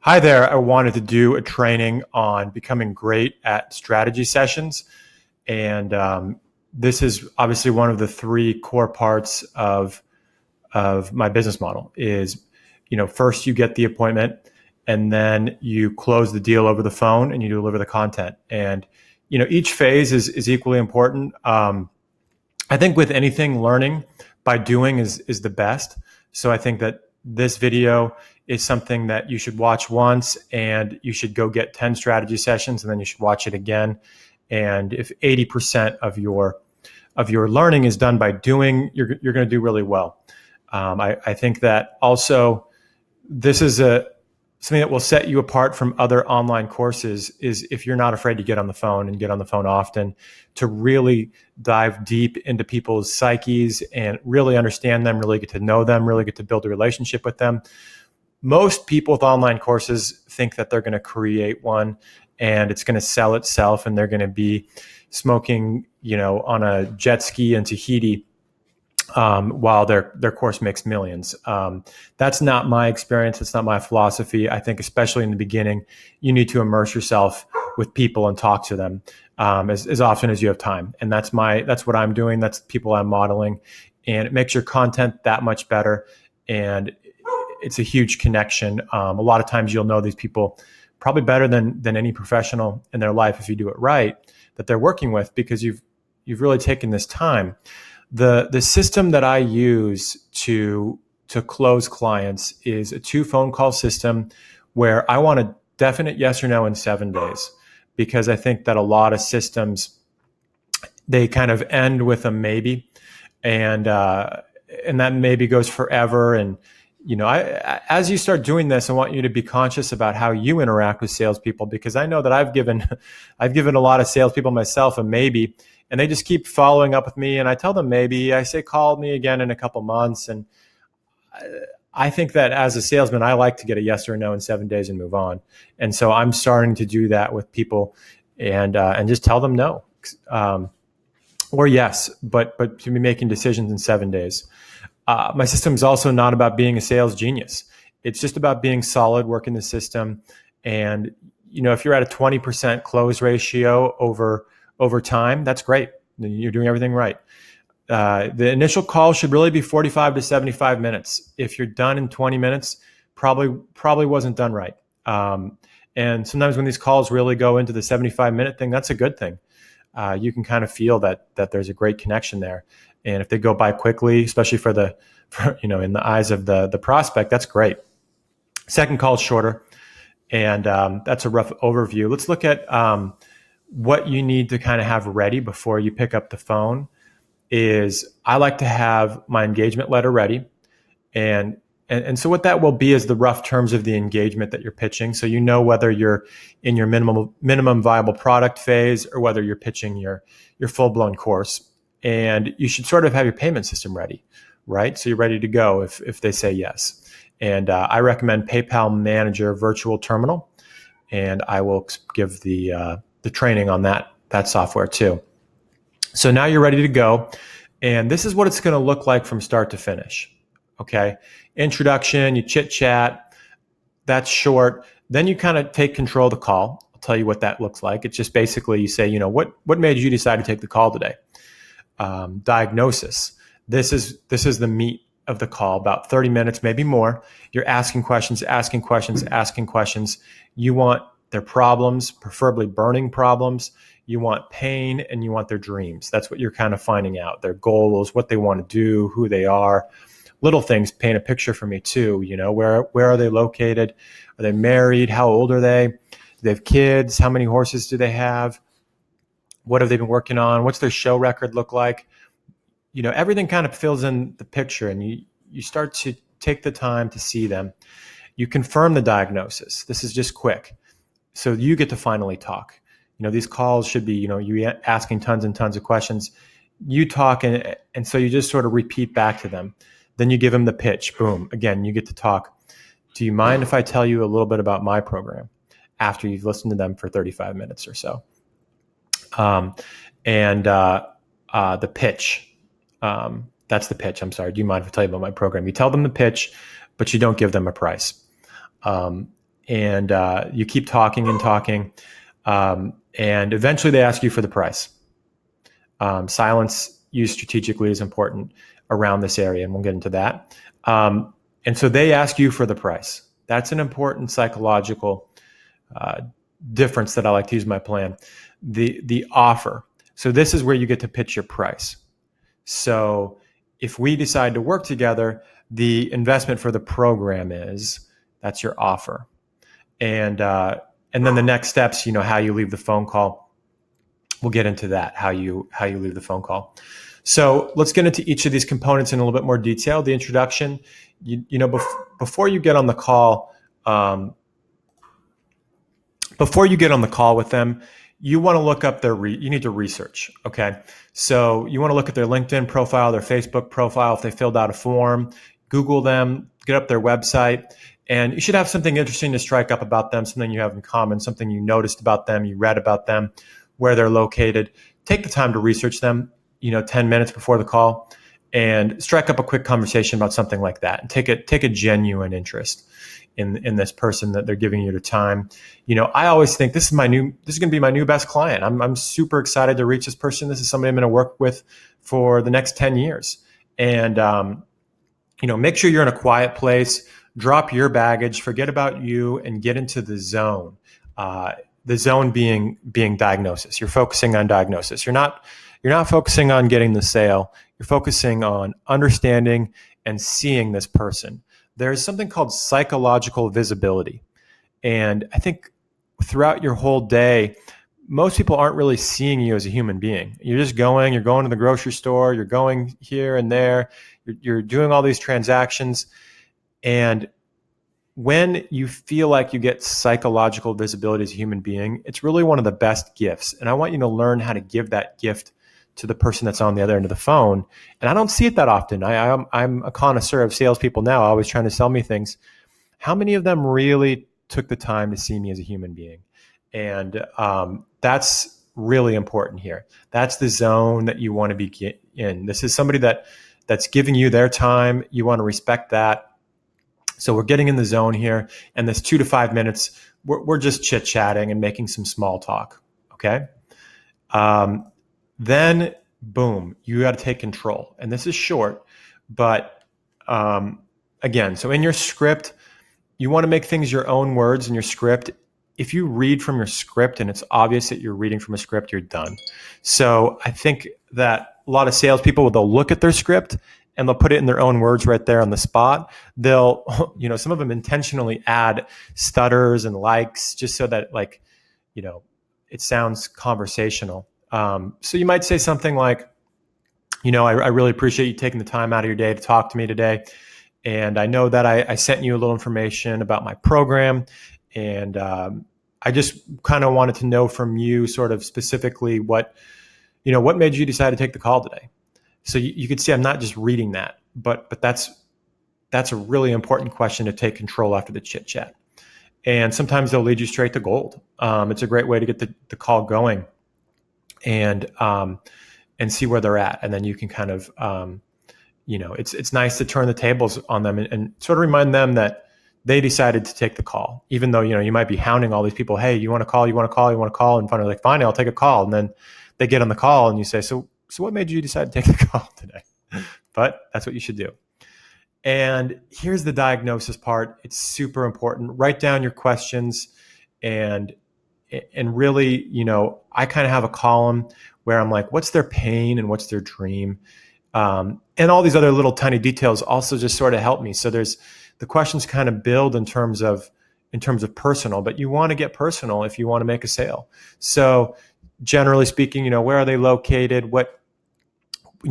Hi there. I wanted to do a training on becoming great at strategy sessions. And this is obviously one of the three core parts of my business model is, first you get the appointment and then you close the deal over the phone and you deliver the content. And, each phase is equally important. I think with anything, learning by doing is the best. So I think that this video is something that you should watch once and you should go get 10 strategy sessions and then you should watch it again. And if 80% of your learning is done by doing, you're going to do really well. I think that also this is something that will set you apart from other online courses is if you're not afraid to get on the phone and get on the phone often, to really dive deep into people's psyches and really understand them, really get to know them, really get to build a relationship with them. Most people with online courses think that they're going to create one and it's going to sell itself and they're going to be smoking, on a jet ski in Tahiti while their course makes millions. That's not my experience. It's not my philosophy. I think especially in the beginning, you need to immerse yourself with people and talk to them as often as you have time. And that's what I'm doing. That's people I'm modeling, and it makes your content that much better. And it's a huge connection. A lot of times you'll know these people probably better than any professional in their life if you do it right that they're working with, because you've really taken this time. The system that I use to close clients is a 2 phone call system where I want a definite yes or no in 7 days, because I think that a lot of systems, they kind of end with a maybe, and that maybe goes forever. And as you start doing this, I want you to be conscious about how you interact with salespeople, because I know that I've given a lot of salespeople myself a maybe, and they just keep following up with me. And I tell them maybe, I say, call me again in a couple months. And I think that as a salesman, I like to get a yes or a no in 7 days and move on. And so I'm starting to do that with people and just tell them no, or yes, but to be making decisions in 7 days. My system is also not about being a sales genius. It's just about being solid, working the system. And, if you're at a 20% close ratio over time, that's great. You're doing everything right. The initial call should really be 45 to 75 minutes. If you're done in 20 minutes, probably wasn't done right. And sometimes when these calls really go into the 75-minute thing, that's a good thing. You can kind of feel that there's a great connection there. And if they go by quickly, especially for in the eyes of the prospect, that's great. Second call is shorter, and that's a rough overview. Let's look at what you need to kind of have ready before you pick up the phone. I like to have my engagement letter ready, and so what that will be is the rough terms of the engagement that you're pitching. So whether you're in your minimum viable product phase or whether you're pitching your full-blown course. And you should sort of have your payment system ready, right? So you're ready to go if they say yes. And I recommend PayPal Manager Virtual Terminal, and I will give the training on that software too. So now you're ready to go, and this is what it's going to look like from start to finish. Okay, introduction, you chit chat, that's short. Then you kind of take control of the call. I'll tell you what that looks like. It's just basically you say, what made you decide to take the call today? Diagnosis. This is the meat of the call, about 30 minutes, maybe more. You're asking questions. You want their problems, preferably burning problems. You want pain, and you want their dreams. That's what you're kind of finding out. Their goals, what they want to do, who they are. Little things paint a picture for me too. Where are they located? Are they married? How old are they? Do they have kids? How many horses do they have? What have they been working on? What's their show record look like? Everything kind of fills in the picture, and you start to take the time to see them. You confirm the diagnosis. This is just quick. So you get to finally talk. These calls should be, you asking tons and tons of questions. You talk, and so you just sort of repeat back to them. Then you give them the pitch. Boom. Again, you get to talk. Do you mind if I tell you a little bit about my program after you've listened to them for 35 minutes or so? The pitch. That's the pitch. I'm sorry. Do you mind if I tell you about my program? You tell them the pitch, but you don't give them a price. and you keep talking and talking, and eventually they ask you for the price. Silence used strategically is important around this area, and we'll get into that. And so they ask you for the price. That's an important psychological difference that I like to use in my plan. The offer. So this is where you get to pitch your price. So if we decide to work together, the investment for the program that's your offer. And then the next steps, how you leave the phone call. We'll get into that, how you leave the phone call. So let's get into each of these components in a little bit more detail. The introduction, before you get on the call, with them, you want to look up you need to research. Okay. So you want to look at their LinkedIn profile, their Facebook profile, if they filled out a form, Google them, get up their website, and you should have something interesting to strike up about them, something you have in common, something you noticed about them, you read about them, where they're located. Take the time to research them, 10 minutes before the call, and strike up a quick conversation about something like that, and take a genuine interest in this person that they're giving you the time. I always think this is going to be my new best client. I'm super excited to reach this person. This is somebody I'm going to work with for the next 10 years. And, make sure you're in a quiet place, drop your baggage, forget about you, and get into the zone. The zone being diagnosis. You're focusing on diagnosis. You're not focusing on getting the sale. You're focusing on understanding and seeing this person. There's something called psychological visibility. And I think throughout your whole day, most people aren't really seeing you as a human being. You're going to the grocery store, you're going here and there, you're doing all these transactions. And when you feel like you get psychological visibility as a human being, it's really one of the best gifts. And I want you to learn how to give that gift to the person that's on the other end of the phone. And I don't see it that often. I'm a connoisseur of salespeople now, always trying to sell me things. How many of them really took the time to see me as a human being? And that's really important here. That's the zone that you want to be in. This is somebody that's giving you their time. You want to respect that. So we're getting in the zone here, and this 2 to 5 minutes, we're just chit-chatting and making some small talk, okay? Then, boom, you got to take control. And this is short, but again, so in your script, you want to make things your own words in your script. If you read from your script and it's obvious that you're reading from a script, you're done. So I think that a lot of salespeople, they'll look at their script and they'll put it in their own words right there on the spot. They'll, some of them intentionally add stutters and likes just so that it sounds conversational. So you might say something like, I really appreciate you taking the time out of your day to talk to me today. And I know that I sent you a little information about my program. And I just kind of wanted to know from you sort of specifically what made you decide to take the call today. So you could see I'm not just reading that, but that's a really important question to take control after the chit chat. And sometimes they'll lead you straight to gold. It's a great way to get the call going and see where they're at. And then you can kind of, it's nice to turn the tables on them and sort of remind them that they decided to take the call, even though, you might be hounding all these people. Hey, you want to call? And finally like, fine, I'll take a call. And then they get on the call and you say, so what made you decide to take the call today? But that's what you should do. And here's the diagnosis part. It's super important. Write down your questions and really, I kind of have a column where I'm like, what's their pain and what's their dream? And all these other little tiny details also just sort of help me. So the questions kind of build in terms of personal, but you want to get personal if you want to make a sale. So generally speaking, where are they located?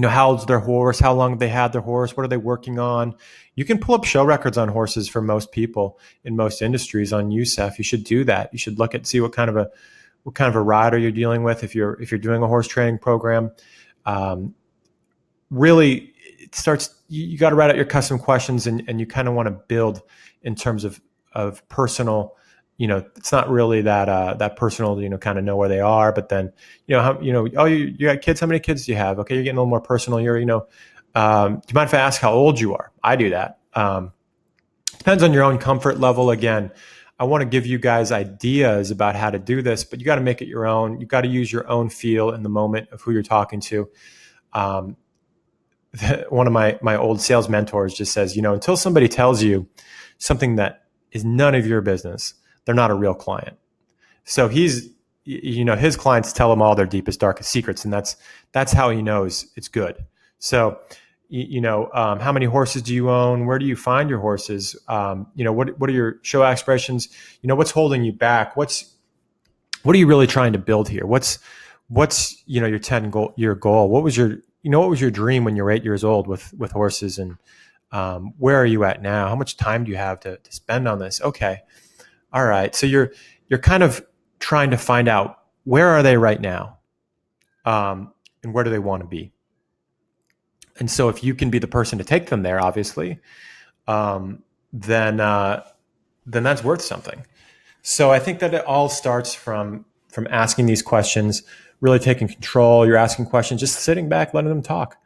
How old's their horse? How long have they had their horse? What are they working on? You can pull up show records on horses for most people in most industries on USEF. You should do that. You should look at see what kind of a rider you're dealing with if you're doing a horse training program. Really, it starts. You got to write out your custom questions, and you kind of want to build in terms of personal. It's not really that personal to, kind of know where they are, but then, you got kids. How many kids do you have? Okay. You're getting a little more personal. Do you mind if I ask how old you are? I do that. Depends on your own comfort level. Again, I want to give you guys ideas about how to do this, but you got to make it your own. You got to use your own feel in the moment of who you're talking to. Um, one of my old sales mentors just says, until somebody tells you something that is none of your business, they're not a real client. So his clients tell him all their deepest, darkest secrets, and that's how he knows it's good. So, how many horses do you own? Where do you find your horses? What are your show aspirations? What's holding you back? What are you really trying to build here? What's your 10-year goal? What was your dream when you were 8 years old with horses? And where are you at now? How much time do you have to spend on this? Okay, all right. So you're kind of trying to find out, where are they right now, and where do they want to be? And so if you can be the person to take them there, obviously, then that's worth something. So I think that it all starts from asking these questions, really taking control. You're asking questions, just sitting back, letting them talk.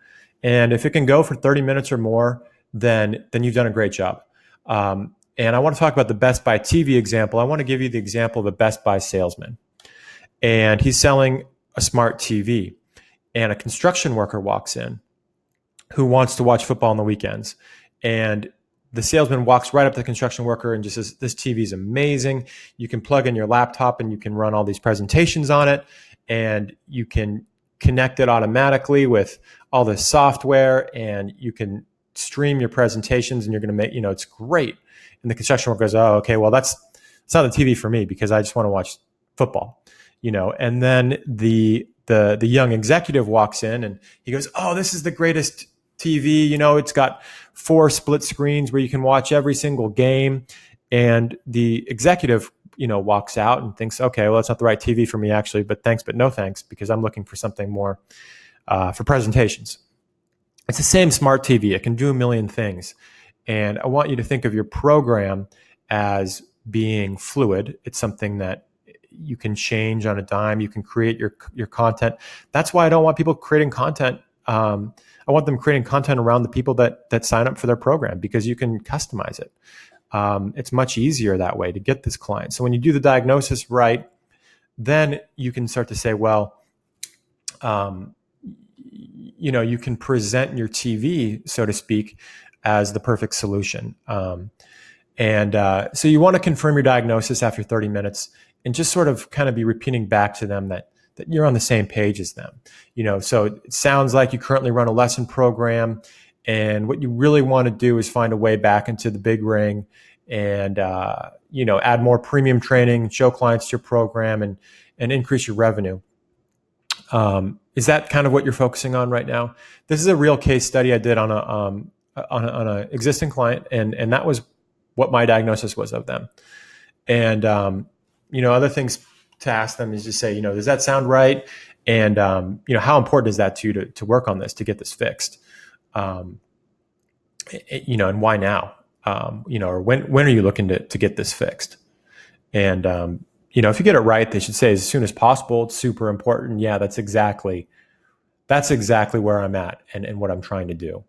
And if it can go for 30 minutes or more, then you've done a great job. And I want to talk about the Best Buy TV example. I want to give you the example of a Best Buy salesman. And he's selling a smart TV. And a construction worker walks in who wants to watch football on the weekends. And the salesman walks right up to the construction worker and just says, this TV is amazing. You can plug in your laptop and you can run all these presentations on it. And you can connect it automatically with all this software. And you can stream your presentations and you're going to make, it's great. And the construction worker goes, oh, okay, well, it's not the TV for me because I just want to watch football, And then the young executive walks in and he goes, oh, this is the greatest TV. It's got 4 split screens where you can watch every single game. And the executive, walks out and thinks, okay, well, that's not the right TV for me actually, but thanks, but no thanks, because I'm looking for something more for presentations. It's the same smart TV. It can do a million things. And I want you to think of your program as being fluid. It's something that you can change on a dime. You can create your content. That's why I don't want people creating content. I want them creating content around the people that sign up for their program, because you can customize it. It's much easier that way to get this client. So when you do the diagnosis right, then you can start to say, well, you can present your TV, so to speak, as the perfect solution. So you want to confirm your diagnosis after 30 minutes and just sort of kind of be repeating back to them that you're on the same page as them. So it sounds like you currently run a lesson program, and what you really want to do is find a way back into the big ring and, add more premium training, show clients to your program, and increase your revenue. Is that kind of what you're focusing on right now? This is a real case study I did on a existing client, and that was what my diagnosis was of them. And other things to ask them is just say, does that sound right? And how important is that to you to work on this, to get this fixed? And why now? Or when are you looking to get this fixed? And if you get it right, they should say as soon as possible. It's super important. Yeah, that's exactly where I'm at and what I'm trying to do.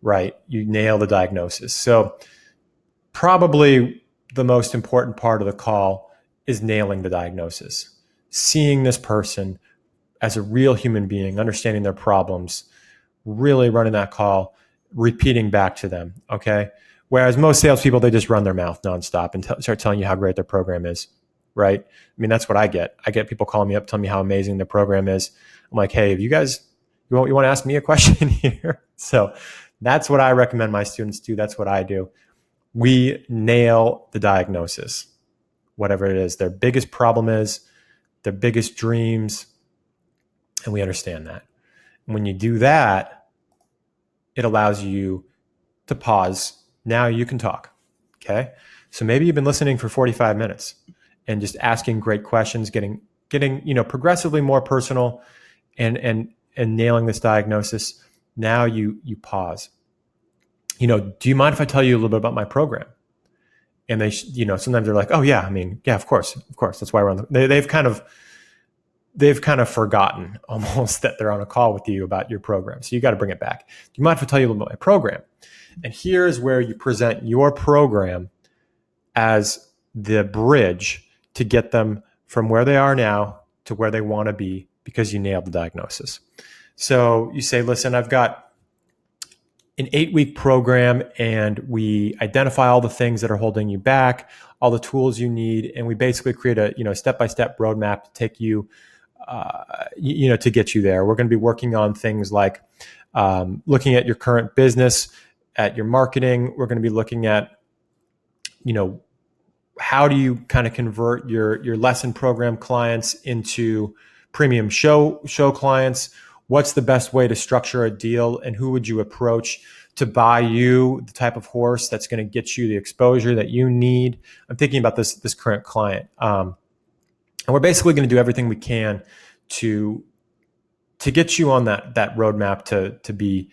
Right? You nail the diagnosis. So probably the most important part of the call is nailing the diagnosis, seeing this person as a real human being, understanding their problems, really running that call, repeating back to them. Okay. Whereas most salespeople, they just run their mouth nonstop and start telling you how great their program is. Right. I mean, that's what I get. I get people calling me up, telling me how amazing their program is. I'm like, hey, you want to ask me a question here? So that's what I recommend my students do. That's what I do. We nail the diagnosis, whatever it is, their biggest problem is, their biggest dreams, and we understand that. And when you do that, it allows you to pause. Now you can talk. Okay. So maybe you've been listening for 45 minutes and just asking great questions, getting progressively more personal and nailing this diagnosis. Now you pause. Do you mind if I tell you a little bit about my program? And they, sometimes they're like, oh yeah, of course. That's why we're on they've kind of forgotten almost that they're on a call with you about your program. So you got to bring it back. Do you mind if I tell you a little about my program? And here's where you present your program as the bridge to get them from where they are now to where they want to be because you nailed the diagnosis. So you say, listen, I've got an 8-week program and we identify all the things that are holding you back, all the tools you need, and we basically create a step-by-step roadmap to take you to get you there. We're going to be working on things like looking at your current business, at your marketing. We're going to be looking at, how do you kind of convert your lesson program clients into premium show clients? What's the best way to structure a deal, and who would you approach to buy you the type of horse that's going to get you the exposure that you need? I'm thinking about this current client. And we're basically going to do everything we can to get you on that roadmap to be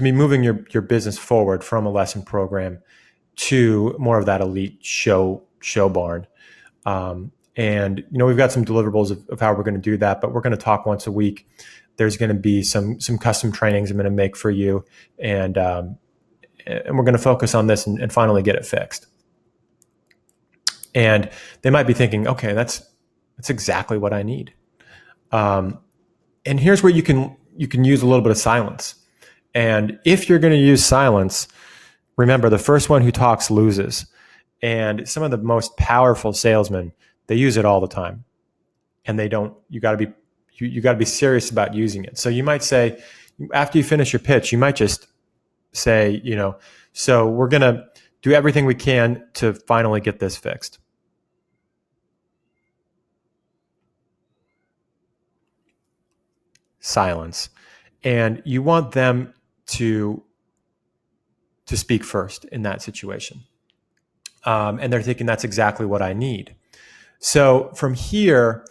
moving your business forward from a lesson program to more of that elite show barn. And we've got some deliverables of how we're going to do that, but we're going to talk once a week. There's going to be some custom trainings I'm going to make for you, and we're going to focus on this and finally get it fixed. And they might be thinking, okay, that's exactly what I need. And here's where you can use a little bit of silence. And if you're going to use silence, remember, the first one who talks loses. And some of the most powerful salesmen, they use it all the time. And they don't. You got to be serious about using it. So you might say, after you finish your pitch, you might just say, so we're going to do everything we can to finally get this fixed. Silence. And you want them to speak first in that situation. And they're thinking, that's exactly what I need. So from here,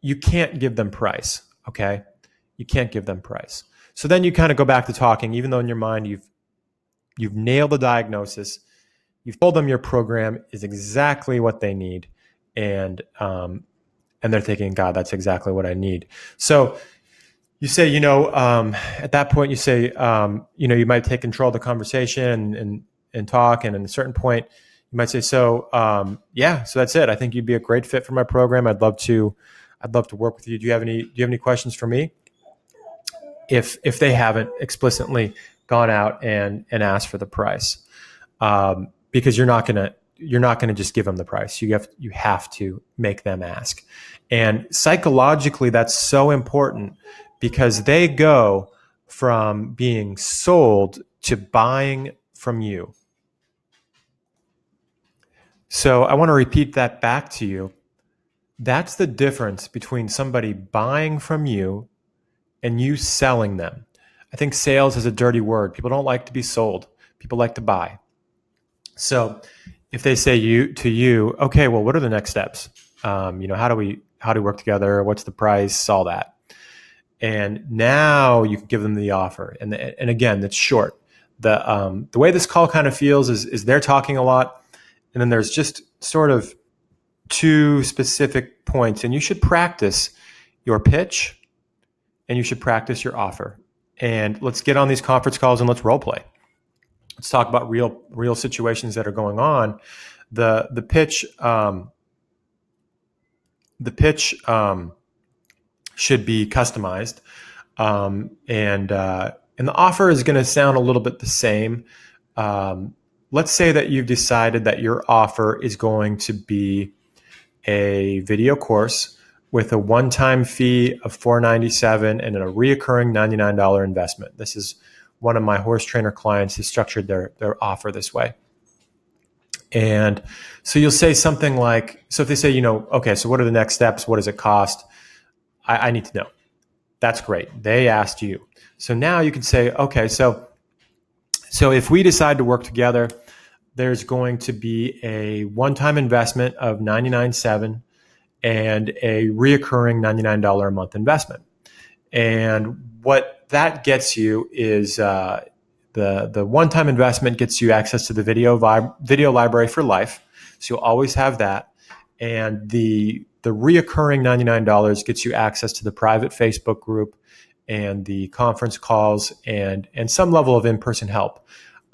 you can't give them price, okay? You can't give them price. So then you kind of go back to talking, even though in your mind you've nailed the diagnosis, you've told them your program is exactly what they need, and they're thinking, God, that's exactly what I need. So you say, at that point, you say, you might take control of the conversation and talk, and at a certain point, you might say, so that's it. I think you'd be a great fit for my program. I'd love to work with you. Do you have any questions for me? If they haven't explicitly gone out and asked for the price, because you're not gonna just give them the price. You have to make them ask. And psychologically, that's so important, because they go from being sold to buying from you. So I want to repeat that back to you. That's the difference between somebody buying from you and you selling them. I think sales is a dirty word. People don't like to be sold. People like to buy. So if they say to you, okay, well, what are the next steps? How do we work together? What's the price? All that. And now you can give them the offer. And again, it's short. The way this call kind of feels is they're talking a lot, and then there's just sort of two specific points. And you should practice your pitch, and you should practice your offer. And let's get on these conference calls and let's role play. Let's talk about real situations that are going on. The pitch should be customized, and the offer is going to sound a little bit the same. Let's say that you've decided that your offer is going to be a video course with a one-time fee of $497 and a reoccurring $99 investment. This is one of my horse trainer clients who structured their offer this way. And so you'll say something like, so if they say, okay, so what are the next steps? What does it cost? I need to know. That's great. They asked you. So now you can say, okay, so if we decide to work together, there's going to be a one-time investment of $99.7 and a reoccurring $99 a month investment. And what that gets you is the one-time investment gets you access to the video library for life. So you'll always have that. And the reoccurring $99 gets you access to the private Facebook group and the conference calls and some level of in-person help.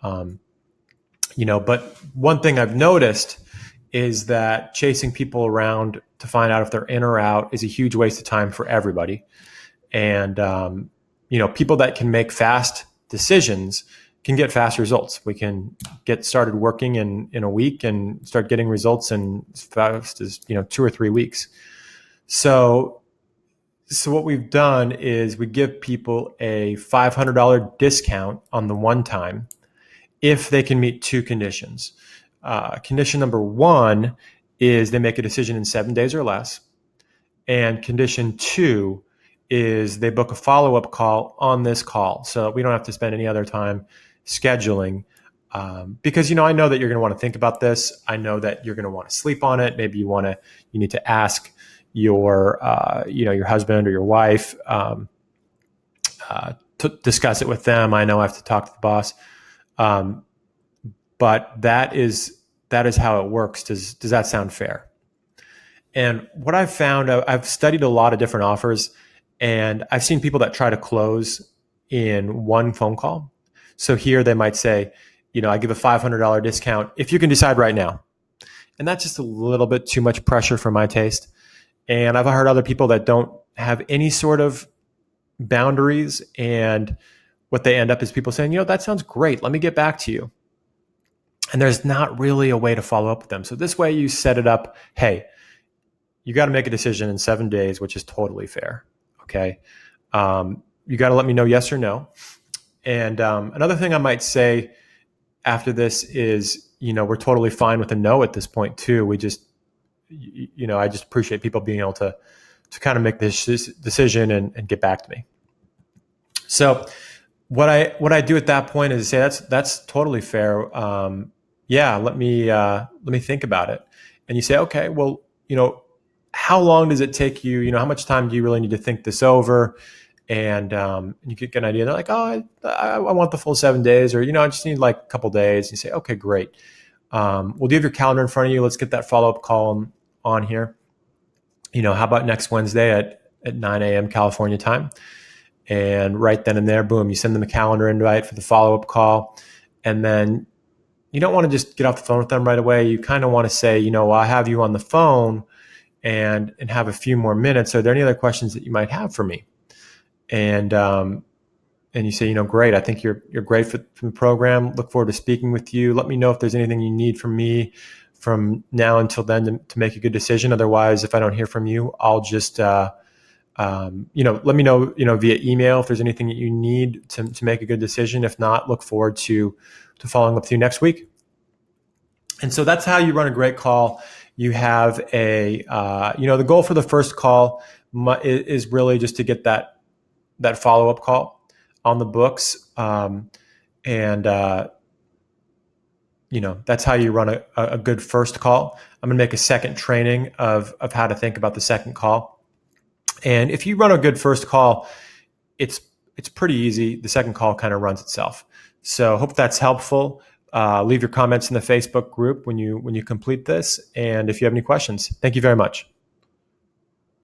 But one thing I've noticed is that chasing people around to find out if they're in or out is a huge waste of time for everybody. And, people that can make fast decisions can get fast results. We can get started working in a week and start getting results in as fast as, 2 or 3 weeks. So what we've done is we give people a $500 discount on the one time if they can meet 2 conditions. Condition number 1 is they make a decision in 7 days or less. And condition 2 is they book a follow-up call on this call so that we don't have to spend any other time scheduling. Because, I know that you're going to want to think about this. I know that you're going to want to sleep on it. Maybe you need to ask your husband or your wife to discuss it with them. I know I have to talk to the boss. But that is how it works. Does that sound fair? And what I've found, I've studied a lot of different offers, and I've seen people that try to close in one phone call. So here they might say, I give a $500 discount if you can decide right now. And that's just a little bit too much pressure for my taste. And I've heard other people that don't have any sort of boundaries, and what they end up is people saying, that sounds great. Let me get back to you. And there's not really a way to follow up with them. So this way you set it up, hey, you got to make a decision in 7 days, which is totally fair. Okay. You got to let me know yes or no. And another thing I might say after this is, we're totally fine with a no at this point too. We just, I just appreciate people being able to kind of make this decision and get back to me. So what I do at that point is say that's totally fair. Let me think about it. And you say, okay, well, how long does it take you? How much time do you really need to think this over? And you get an idea. They're like, oh, I want the full 7 days, or I just need like a couple days. You say, okay, great. Well, do you have your calendar in front of you? Let's get that follow-up call on here. How about next Wednesday at 9 a.m. California time? And right then and there, boom, you send them a calendar invite for the follow-up call. And then you don't want to just get off the phone with them right away. You kind of want to say, I have you on the phone and have a few more minutes. Are there any other questions that you might have for me? And you say, great. I think you're great for the program. Look forward to speaking with you. Let me know if there's anything you need from me from now until then to make a good decision. Otherwise, if I don't hear from you, I'll just, let me know, via email if there's anything that you need to make a good decision. If not, look forward to following up with you next week. And so that's how you run a great call. You have the goal for the first call is really just to get that follow-up call on the books. That's how you run a good first call. I'm going to make a second training of how to think about the second call. And if you run a good first call, it's pretty easy. The second call kind of runs itself. So hope that's helpful. Leave your comments in the Facebook group when you complete this. And if you have any questions, thank you very much.